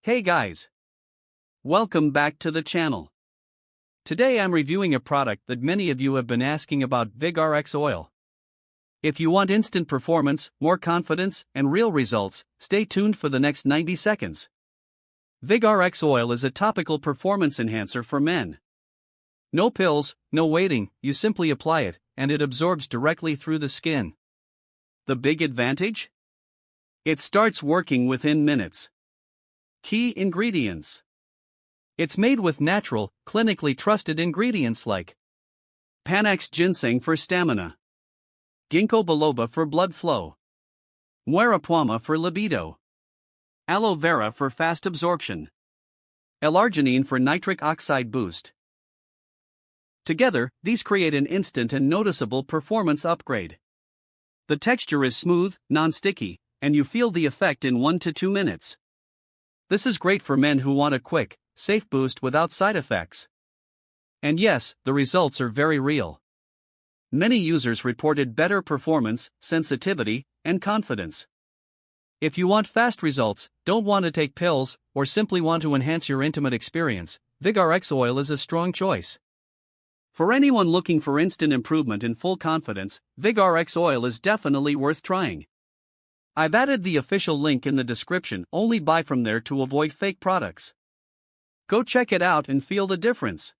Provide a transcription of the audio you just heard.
Hey guys! Welcome back to the channel. Today I'm reviewing a product that many of you have been asking about, VigRX Oil. If you want instant performance, more confidence, and real results, stay tuned for the next 90 seconds. VigRX Oil is a topical performance enhancer for men. No pills, no waiting, you simply apply it, and it absorbs directly through the skin. The big advantage? It starts working within minutes. Key ingredients. It's made with natural, clinically trusted ingredients like Panax ginseng for stamina, ginkgo biloba for blood flow, muera puama for libido, aloe vera for fast absorption, L-arginine for nitric oxide boost. Together, these create an instant and noticeable performance upgrade. The texture is smooth, non-sticky, and you feel the effect in 1 to 2 minutes. This is great for men who want a quick, safe boost without side effects. And yes, the results are very real. Many users reported better performance, sensitivity, and confidence. If you want fast results, don't want to take pills, or simply want to enhance your intimate experience, VigRX Oil is a strong choice. For anyone looking for instant improvement in full confidence, VigRX Oil is definitely worth trying. I've added the official link in the description. Only buy from there to avoid fake products. Go check it out and feel the difference.